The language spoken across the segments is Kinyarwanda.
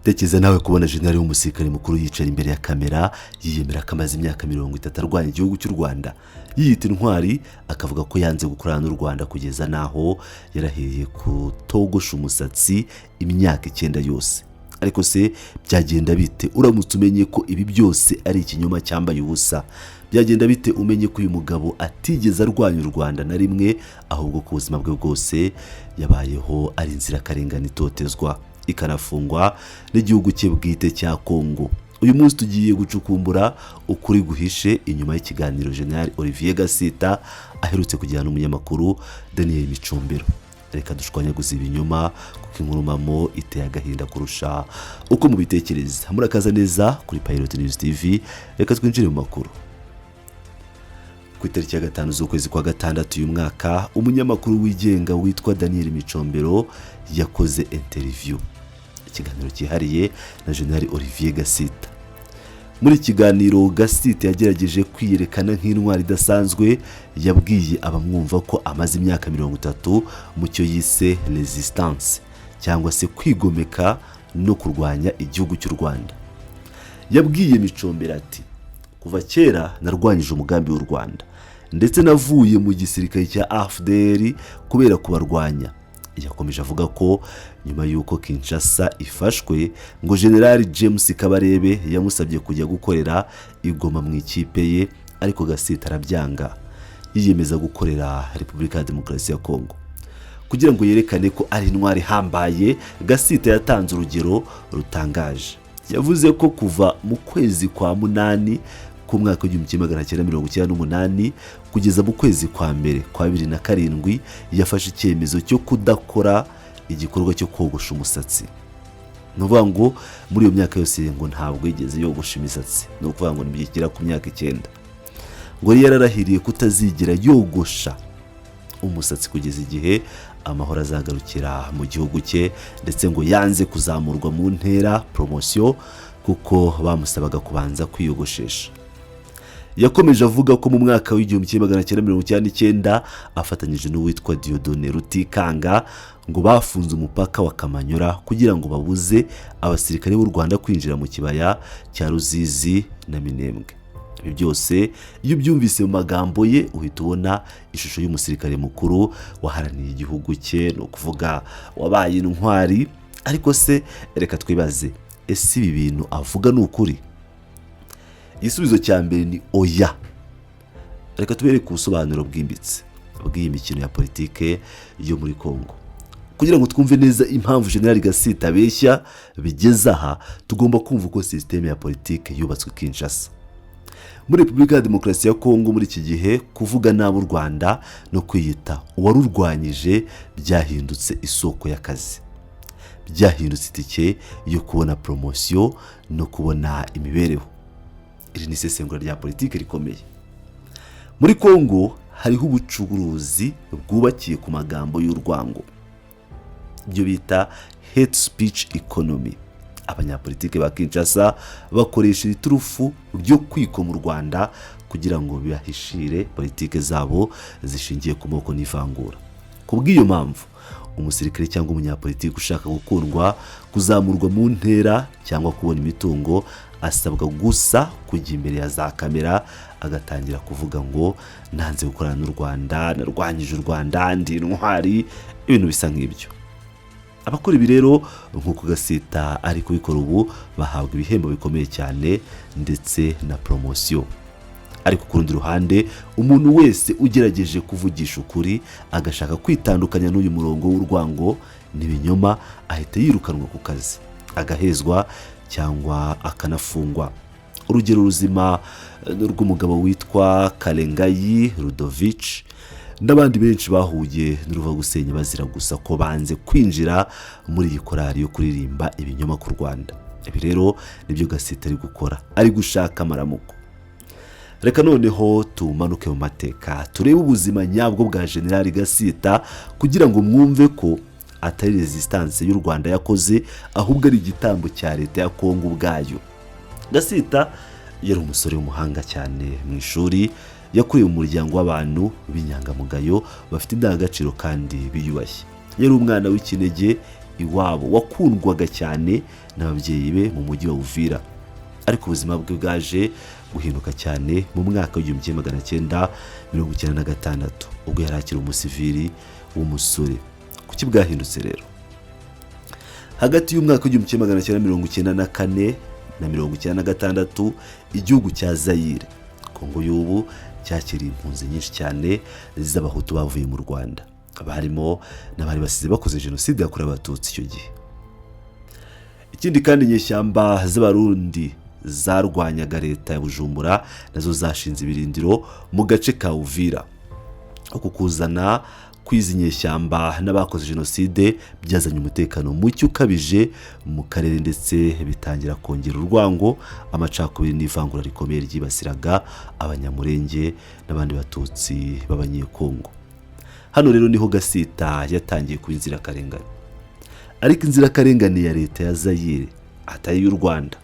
Tekeza nawe kubona generali w'umusirikare mukuru yicara imbere ya kamera yiyemera kamaze imyaka 30 arwanya igihugu cy'u Rwanda, yiyita intwari, akavuga ko yanze gukorana n'u Rwanda kugeza naho yarahiriye kutogosha umusatsi imyaka 9 yose. Ariko se byagenda bite uramutse umenye ko ibi byose ari ikinyoma cyambaye ubusa? Byagenda bite umenye ko uyu mugabo atigeze arwanya u Rwanda na rimwe, ahubwo ku buzima bwe bwose yabayeho ari inzira karengana itotezwa ikanafungwa n'igihugu cye bwite cya Kongo? Uyu munsi tugiye gucukumbura ukuri guhishe inyuma y'ikiganiro General Olivier Gasita aherutse kujyana n'umunyamakuru Daniel Micombero. Reka dushwanyaguze ibinyoma kuko inkurumamo iteye agahinda kurusha uko mubitekereza. Murakaza neza kuri Pilot News TV. Reka twinjire mu makuru. Ku itariki ya 5 z'ukwezi kwa gatandatu uyu mwaka, umunyamakuru wigenga witwa Daniel Micombero yakoze interview, ikiganiro cyihariye na General Olivier Gasita. Muri kiganiro Gasita yagerageje kwiyerekana nk'intwari idasanzwe, yabwiye abamwumva ko amaze imyaka 30 mu cyo yise resistance, cyangwa se kwigomeka no kurwanya igihugu cy'u Rwanda. Yabwiye Micombero ati, kuva kera narwanyije umugambi w'u Rwanda ndetse navuye mu gisirikare cya AFDR kubera kubarwanya. Yakomeje avuga ko nyuma y'uko Kinshasa ifashwe ngo General James Kabarebe yamusabye kujya gukorera igoma mu ikipe ye, ariko Gasita arabyanga, yiyemeza gukorera Repubulika ya Demokarasi ya Kongo. Kugira ngo yerekane ko ari intwari hambaye, Gasita yatanze urugero rutangaje. Yavuze ko kuva mu kwezi kwa munani ku mwaka w'1998 kugeza mu kwezi kwa mbere kwa 2007 yafashe icyemezo cyo kudakora igikorwa cyo kogosha umusatsi. Nuvuga ngo muri iyo myaka yose ngo ntabwo yigeze yogosha imisatsi, no kuvuga ngo nibikira ku myaka 9. Ngo yararahiriye kutazigira yogosha umusatsi kugeza igihe amahoro azagarukira mu gihugu cye, ndetse ngo yanze kuzamurwa mu ntera promotion kuko bamusabaga kubanza kwiyogoshesha. Yakomeje avuga ko mu mwaka w'1999 afatanyije n'uwitwa Dieudonné Rutikanga ngo bafunze umupaka wa Kamanyora kugira ngo babuze abasirikare b'u Rwanda kwinjira mu kibaya cya Ruzizi na Minembwe. Ibi byose iyo byumvise mu magambo ye uhita ubona ishusho y'umusirikare mukuru waharaniye igihugu cye, no kuvuga wabaye intwari. Ariko se reka twibaze, ese ibi bintu avuga ni ukuri? Igisubizo cya mbere ni oya. Reka tubere ku busobanuro bwimbitse bw'iyi mikino ya politike yo muri Kongo. Kugira ngo twumve neza impamvu General Gasita abeshya bigeze aha, tugomba kumva uko systeme ya politike yubatswe Kinshasa. Muri Repubulika ya Demokarasi ya Kongo muri iki gihe, kuvuga nabi u Rwanda no kwiyita uwarurwanyije byahindutse isoko y'akazi, byahindutse itike yo kubona promotion no kubona imibereho. Iri ni isesengura rya politike rikomeye. Muri Kongo hariho ubucuruzi bwubakiye ku magambo y'urwango, ibyo bita hate speech economy. Abanyapolitike ba Kinshasa bakoresha iturufu ryo kwikoma u Rwanda kugira ngo bihishire politike zabo zishingiye ku moko n'ivangura. Kubw'iyo mpamvu, umusirikare cyangwa umunyapolitike ushaka gukundwa, kuzamurwa mu ntera cyangwa kubona imitungo, asabwa gusa kujya imbere ya za kamera agatangira kuvuga ngo nanze gukorana n'u Rwanda, narwanyije u Rwanda, ndi intwari, ibintu bisa nk'ibyo. Abakora ibi rero nk'uko Gasita ari kubikora ubu bahabwa ibihembo bikomeye cyane ndetse na promotion. Ariko ku rundi ruhande, umuntu wese ugerageje kuvugisha ukuri agashaka kwitandukanya n'uyu murongo w'urwango n'ibinyoma, ahita yirukanwa ku kazi, agahezwa cyangwa akanafungwa. Urugero ruzima rw'umugabo witwa Kalengayi Rudovich n'abandi benshi bahuye n'uruva gusenya bazira gusa ko banze kwinjira muri iyi korari yo kuririmba ibinyoma ku Rwanda. Ibi rero nibyo Gasita ari gukora, ari gushaka amaramuko. Reka noneho tumanuke mu mateka, turebe ubuzima nyabwo bwa General Gasita kugira ngo mwumve ko atari resistance y'u Rwanda yakoze, ahubwo ari igitambo cya leta ya Kongo ubwayo. Gasita yari umusore w'umuhanga cyane mu ishuri, yakuriye mu muryango w'abantu b'inyangamugayo bafite indangagaciro kandi biyubashye. Yari umwana w'ikinege, iwabo, wakundwaga cyane n'ababyeyi be mu mujyi wa Uvira, ariko ubuzima bwe bwaje guhinduka cyane mu mwaka w'1996 ubwo yari akiri umusivili w'umusore. Kuki bwahindutse rero? Hagati y'umwaka w'1994 na 1996 igihugu cya Zaire, Kongo y'ubu, cyakiriye impunzi nyinshi cyane z'abahutu bavuye mu Rwanda, barimo n'abari basize bakoze jenoside yakorewe abatutsi icyo gihe. Ikindi kandi inyeshyamba z'abarundi zarwanyaga leta ya Bujumbura nazo zashinze ibirindiro mu gace ka Uvira. Uko kuzana kwizi nyeshyamba n'abakoze jenoside byazanye umutekano muke ukabije mu karere, ndetse bitangira kongera urwango, amacakubiri n'ivangura rikomeye ryibasiraga abanyamurenge n'abandi batutsi b'abanyekongo. Hano rero niho Gasita yatangiye kuba inzirakarengane, ariko inzirakarengane ya leta ya Zaire atari y'u Rwanda.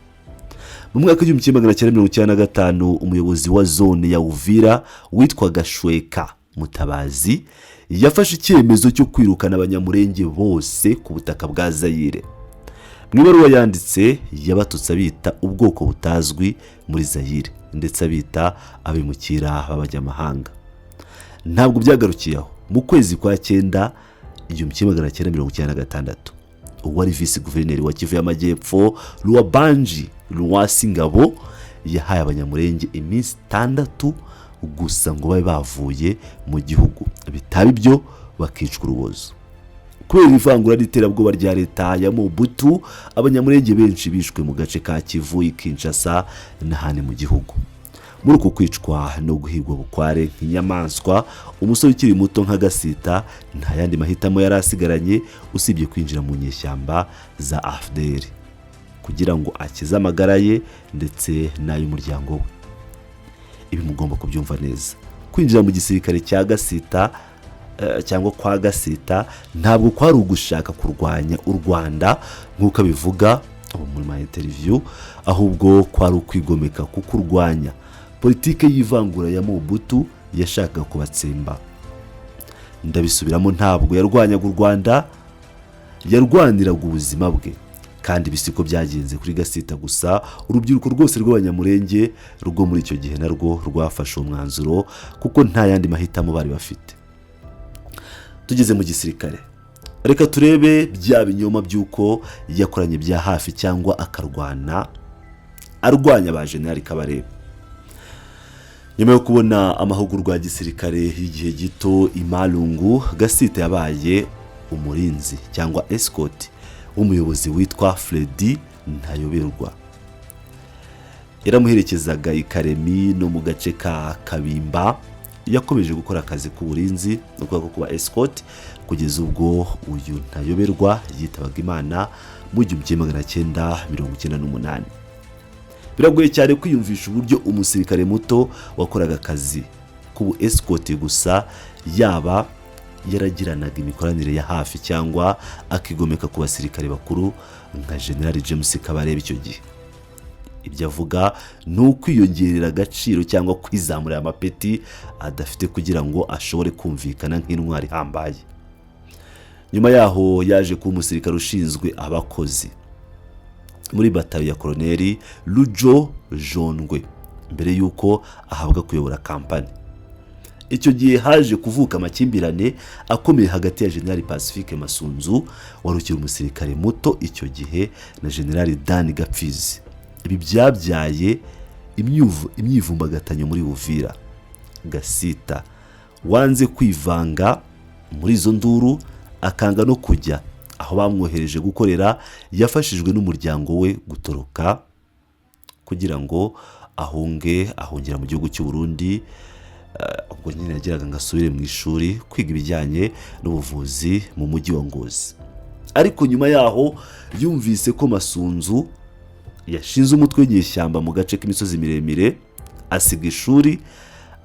Mu mwaka w'1995 umuyobozi wa zone ya Uvira witwaga Shweka Mutabazi yafashe icyemezo cyo kwirukana abanyamurenge bose ku butaka bwa Zaire. Mu ibaruwa yanditse yabatutse abita ubwoko butazwi muri Zaire, ndetse abita abimukira b'abanyamahanga. Ntabwo byagarukiye aho. Mu kwezi kwa 9 1996 uwari visi guverineri wa Kivu y'Amajyepfo Luabanji Luasingabo yahaye abanyamurenge iminsi 6 gusa ngo babe bavuye mu gihugu, bitaba ibyo bakicwa urubozo. Kubera ivangura n'iterabwoba rya leta ya Mobutu, abanyamurenge benshi bishwe mu gace ka Kivu, Kinshasa n'ahandi mu gihugu. Muri uko kwicwa no guhigwa bukware nk'inyamaswa, umusore ukiri muto nka Gasita nta yandi mahitamo yari asigaranye usibye kwinjira mu nyeshyamba za AFDL kugira ngo akize amagara ye ndetse n'ay'umuryango we. Ibi mugomba kubyumva neza. Kwinjira mu gisirikare cya Gasita cyangwa kwa Gasita ntabwo kwari ugushaka kurwanya u Rwanda nk'uko abivuga muri ma interview, ahubwo kwari ukwigomeka ku kurwanya politike y'ivangura ya Mobutu yashaka kubatsemba. Ndabisubiramo, ntabwo yarwanyaga u Rwanda, yarwaniraga ubuzima bwe. Kandi bisiko byagenze kuri Gasita gusa. Urubyiruko rwose rw'abanyamurenge rwo muri icyo gihe narwo rwafashe umwanzuro kuko nta yandi mahitamo bari bafite. Tugeze mu gisirikare, reka turebe bya binyoma by'uko yakoranye bya hafi cyangwa akarwana arwanya ba General Kabarebe. Nyuma yo kubona amahugurwa ya gisirikare y'igihe gito i Malungu, Gasita yabaye umurinzi cyangwa escort w'umuyobozi witwa Freddy Ntayoberwa. Yaramuherekezaga i Karemi no mu gace ka Kabimba. Yakomeje gukora akazi k'uburinzi no kuba escort kugeza ubwo uyu Ntayoberwa yitabaga Imana mu 1998. Biragoye cyane kwiyumvisha uburyo umusirikare muto wakoraga akazi k'ubu escort gusa yaba yaragiranaga imikoranire ya hafi cyangwa akigomeka ku basirikare bakuru nka General James Kabarebe icyo gihe. Ibyo avuga ni ukwiyongerera agaciro cyangwa kwizamura amapeti adafite kugira ngo ashobore kumvikana nk'intwari hambaye. Nyuma yaho yaje kuba umusirikare ushinzwe abakozi muri batayo ya Koloneli Lujo Jondwe mbere yuko ahabwa kuyobora kampani. Icyo gihe haje kuvuka amakimbirane akomeye hagati ya General Pacifique Masunzu wari ukiri umusirikare muto icyo gihe na General Dan Gapfizi. Ibi byabyaye imyivumbagatanyo muri Uvira. Gasita wanze kwivanga muri izo nduru, akanga no kujya aho bamwohereje gukorera. Yafashijwe n'umuryango we gutoroka kugira ngo ahongera mu gihugu cy'u Burundi. Ubwo nyine yagiraga ngasubire mu ishuri kwiga ibijyanye n'ubuvuzi mu mujyi wa Ngozi. Ariko nyuma yaho yumvise ko Masunzu yashinze umutwe w'inyeshyamba mu gace k'imisozi miremire, asiga ishuri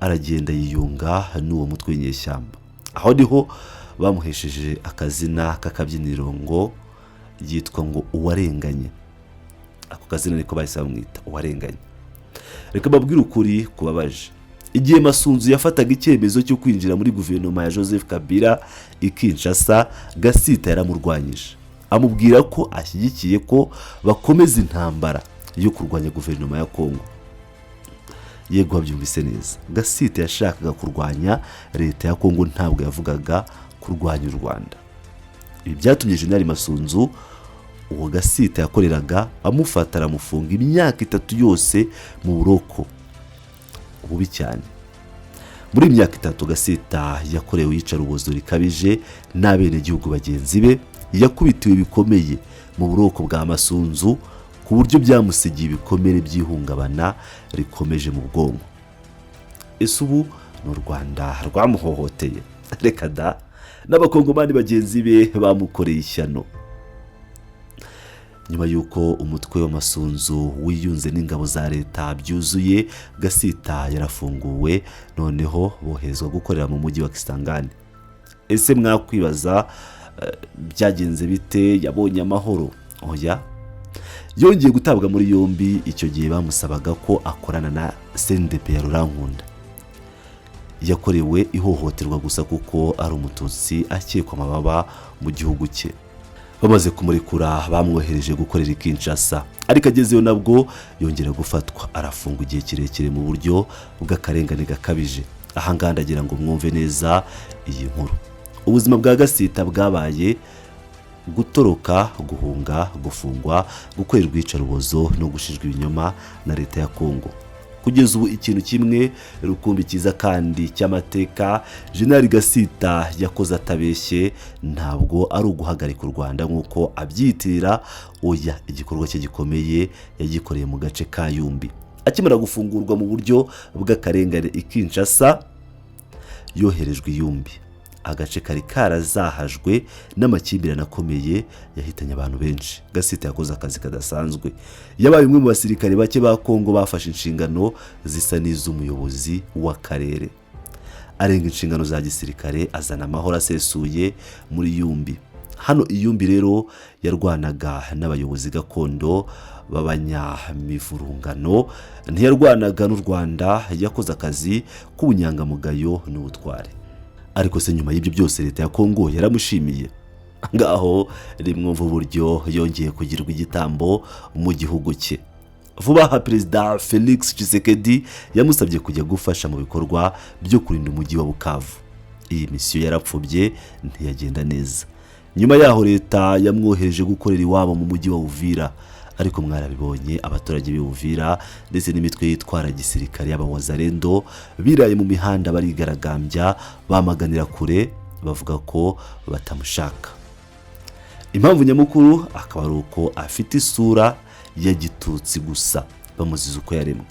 aragenda yiyunga n'uwo mutwe w'inyeshyamba. Aho niho bamuhesheje akazina k'akabyiniro ngo yitwa ngo Uwarenganye. Ako kazina niko bahise bamwita, Uwarenganye. Reka babwire ukuri kubabaje. Igihe Masunzu yafataga icyemezo cyo kwinjira muri guverinoma ya Joseph Kabila i Kinshasa, Gasita yaramurwanyije. amubwira ko ashyigikiye ko bakomeza intambara yo kurwanya guverinoma ya Kongo. Yego wabyumvise neza, Gasita yashakaga kurwanya leta ya Kongo, ntabwo yavugaga kurwanya u Rwanda. Ibi byatumye Jenerali Masunzu uwo Gasita yakoreraga amufata aramufunga imyaka 3 yose mu buroko bubi cyane. Muri imyaka 3 Gasita yakorewe iyicarubozo rikabije n'abenegihugu bagenzi be, yakubitiwe bikomeye mu buroko bwa Masunzu ku buryo byamusigiye ibikomere by'ihungabana rikomeje mu bwonko. Ese ubu n'u Rwanda rwamuhohoteye? Reka da, n'abakongomani bagenzi be bamukoreye ishyano. Nyuma y'uko umutwe wa Masunzu wiyunze n'ingabo za leta byuzuye, Gasita yarafunguwe, noneho bohezwa gukorera mu mujyi wa Kisangani. Ese mwakwibaza byagenze bite? Yabonye amahoro? Oya, yongeye gutabwa muri yombi. Icyo gihe bamusabaga ko akorana na CNDP ya Rurankunda. Yakorewe ihohoterwa gusa kuko ari umututsi akekwa amababa mu gihugu cye. Bamaze kumurekura bamwohereje gukorera Kinshasa, ariko agezeyo nabwo yongera gufatwa, arafungwa igihe kirekire mu buryo bw'akarengane gakabije. Aha ngaha ndagira ngo mwumve neza iyi nkuru. Ubuzima bwa Gasita bwabaye gutoroka, guhunga, gufungwa, gukorerwa iyicarubozo no gushijwa ibinyoma na leta ya Kongo. Kugeza ubu ikintu kimwe rukumbi cyiza kandi cy'amateka Jenerali Gasita yakoze atabeshye, ntabwo ari uguhagarika u Rwanda nk'uko abyitirira. Oya, igikorwa cye gikomeye yagikoreye mu gace ka Yumbi. Akimara gufungurwa mu buryo bw'akarengane i Kinshasa, yoherejwe Yumbi, agace kari karazahajwe n'amakimbirane akomeye yahitanye abantu benshi. Gasita yakoze akazi kadasanzwe, yabaye umwe mu basirikare bake ba Kongo bafashe inshingano zisa n'iz'umuyobozi w'akarere. Arenga inshingano za gisirikare, azana amahoro asesuye muri Yumbi. Hano Yumbi rero yarwanaga n'abayobozi gakondo b'abanyamivurungano, ntiyarwanaga n'u Rwanda. Yakoze akazi k'ubunyangamugayo n'ubutware. Ariko se nyuma y'ibyo byose leta ya Kongo yaramushimiye. Ngaho rimwumva uburyo yongeye kugirwa igitambo mu gihugu cye. Vuba aha Perezida Felix Tshisekedi yamusabye kujya gufasha mu bikorwa byo kurinda umujyi wa Bukavu. Iyi misiyo yarapfubye, ntiyagenda neza. Nyuma yaho leta yamwohereje gukorera iwabo mu mujyi wa Uvira. Ariko mwarabibonye, abaturage b'Uvira ndetse n'imitwe yitwara gisirikare y'abawazarendo biraye mu mihanda barigaragambya, bamaganira kure, bavuga ko batamushaka. Impamvu nyamukuru akaba ari uko afite isura ya gitutsi gusa, bamuziza uko yaremwe.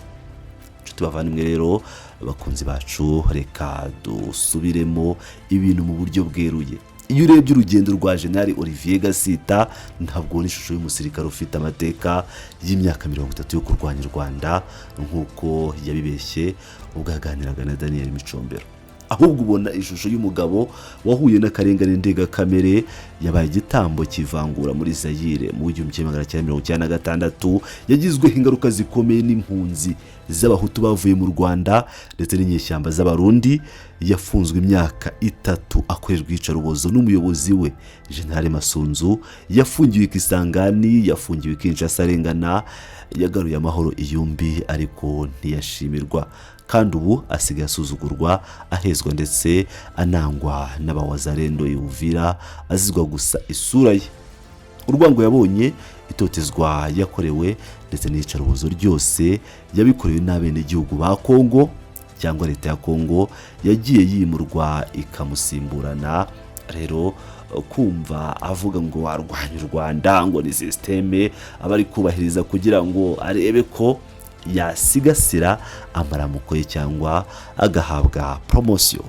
Nshuti bavandimwe rero, abakunzi bacu, reka dusubiremo ibintu mu buryo bweruye. Iyo urebye urugendo rwa Jenerali Olivier Gasita, ntabwo ni ishusho y'umusirikare ufite amateka y'imyaka 30 yo kurwanya u Rwanda nk'uko yabibeshye ubwo yaganiraga na Daniel Micombero. Ahubwo ubona ishusho y'umugabo wahuye n'akarengane ndengakamere, yabaye igitambo kivangura muri Zaire mu 1996, yagizweho ingaruka zikomeye n'impunzi z'abahutu bavuye mu Rwanda ndetse n'inyeshyamba z'abarundi. Yafunzwe imyaka 3 akorerwa iyicarubozo n'umuyobozi we Jenerali Masunzu. Yafungiwe Kisangani, yafungiwe Kinshasa arengana, yagaruye amahoro Iyumbi ariko ntiyashimirwa. Kandi ubu asigaye asuzugurwa, ahezwa ndetse anangwa n'abawazarendo y'Uvira, azizwa gusa isura ye. Urwango yabonye, itotezwa yakorewe ndetse n'iyicarubozo ryose yabikorewe n'abenegihugu ba Kongo cyangwa leta ya Kongo yagiye yimurwa ikamusimburana. Rero kumva avuga ngo warwanya u Rwanda ngo ni systeme abari kubahiriza kugira ngo arebe ko yasigasira amaramuko ye cyangwa agahabwa promotion,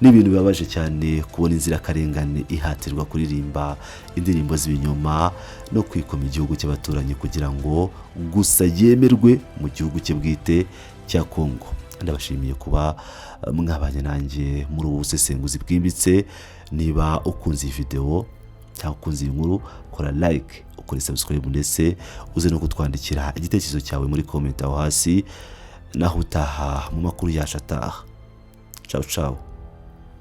ni ibintu bibabaje cyane kubona inzirakarengane ihatirwa kuririmba indirimbo z'ibinyoma no kwikoma igihugu cy'abaturanyi kugira ngo gusa yemerwe mu gihugu cye bwite cya Kongo. Ndabashimiye kuba mwabanye nanjye muri ubu busesenguzi bwimbitse. Niba ukunze iyi video cyangwa ukunze iyi nkuru, kora like, ukore subscribe ndetse uze no kutwandikira igitekerezo cyawe muri comment aho hasi. Naho utaha mu makuru yacu ataha. Ciao ciao.